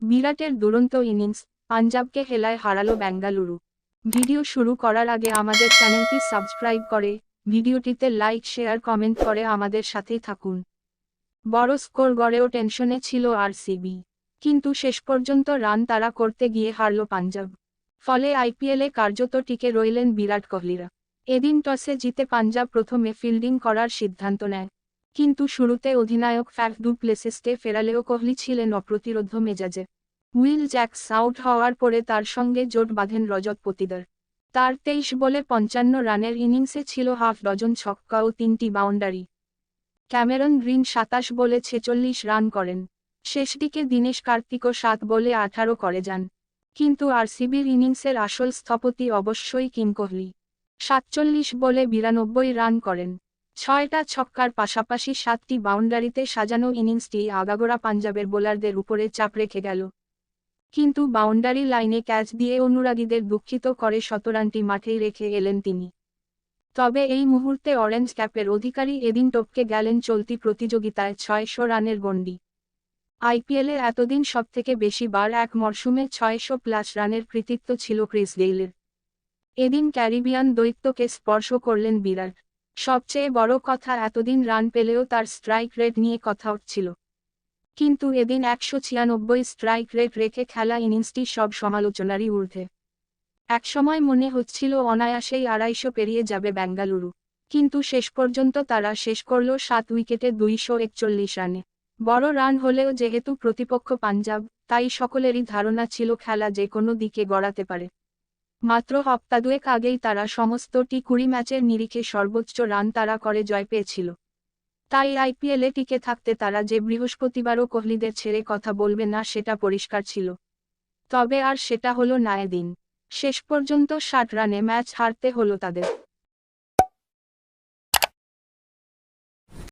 বিরাটের দুরন্ত ইনিংস, পাঞ্জাবকে হেলায় হারালো বেঙ্গালুরু। ভিডিও শুরু করার আগে আমাদের চ্যানেলটি সাবস্ক্রাইব করে, ভিডিওটিতে লাইক শেয়ার কমেন্ট করে আমাদের সাথেই থাকুন। বড় স্কোর গড়েও টেনশনে ছিল আরসিবি, কিন্তু শেষ পর্যন্ত রান তাড়া করতে গিয়ে হারল পাঞ্জাব। ফলে আইপিএলে কার্যত টিকে রইলেন বিরাট কোহলিরা। এদিন টসে জিতে পাঞ্জাব প্রথমে ফিল্ডিং করার সিদ্ধান্ত নেয়, কিন্তু শুরুতে অধিনায়ক ফ্যাফ ডু প্লেসিসকে ফেরালেও কোহলি ছিলেন অপ্রতিরোধ্য মেজাজে। উইল জ্যাকস আউট হওয়ার পরে তার সঙ্গে জোট বাঁধেন রজত পতিদার। তার 23 বলে 55 রানের ইনিংসে ছিল হাফ ডজন ছক্কা ও 3টি বাউন্ডারি। ক্যামেরন গ্রিন 27 বলে 46 রান করেন। শেষদিকে দীনেশ কার্তিকও 7 বলে 18 করে যান। কিন্তু আরসিবির ইনিংসের আসল স্থপতি অবশ্যই কিং কোহলি। 47 বলে 92 রান করেন। 6টা ছক্কার পাশাপাশি 7টি বাউন্ডারিতে সাজানো ইনিংসটি আগাগোড়া পাঞ্জাবের বোলারদের উপরে চাপ রেখে গেল। কিন্তু বাউন্ডারি লাইনে ক্যাচ দিয়ে অনুরাগীদের দুঃখিত করে 17 রানটি মাঠেই রেখে এলেন তিনি। তবে এই মুহূর্তে অরেঞ্জ ক্যাপের অধিকারী এদিন টপকে গেলেন চলতি প্রতিযোগিতায় 600 রানের গণ্ডি। আইপিএলে এতদিন সবথেকে বেশি বার এক মরশুমে 600+ রানের কৃতিত্ব ছিল ক্রিস গেইলের। এদিন ক্যারিবিয়ান দৈত্যকে স্পর্শ করলেন বিরাট। সবচেয়ে বড় কথা, এতদিন রান পেলেও তার স্ট্রাইক রেট নিয়ে কথা উঠছিল। কিন্তু এদিন 196 স্ট্রাইক রেট রেখে খেলা ইনিংসটি সব সমালোচনারই ঊর্ধ্বে। একসময় মনে হচ্ছিল অনায়াসেই 250 পেরিয়ে যাবে বেঙ্গালুরু, কিন্তু শেষ পর্যন্ত তারা শেষ করল 7 উইকেটে 241 রানে। বড় রান হলেও যেহেতু প্রতিপক্ষ পাঞ্জাব, তাই সকলেরই ধারণা ছিল খেলা যে কোনো দিকে গড়াতে পারে। মাত্র হপ্তাদুয়েক আগেই তারা সমস্ত টি20 ম্যাচের নিরিখে সর্বোচ্চ রান তাড়া করে জয় পেয়েছিল। তাই আইপিএলে টিকে থাকতে তারা যে বৃহস্পতিবারও কোহলিদের ছেড়ে কথা বলবে না সেটা পরিষ্কার ছিল। তবে আর সেটা হলো না। এদিন শেষ পর্যন্ত 60 রানে ম্যাচ হারতে হলো তাদের।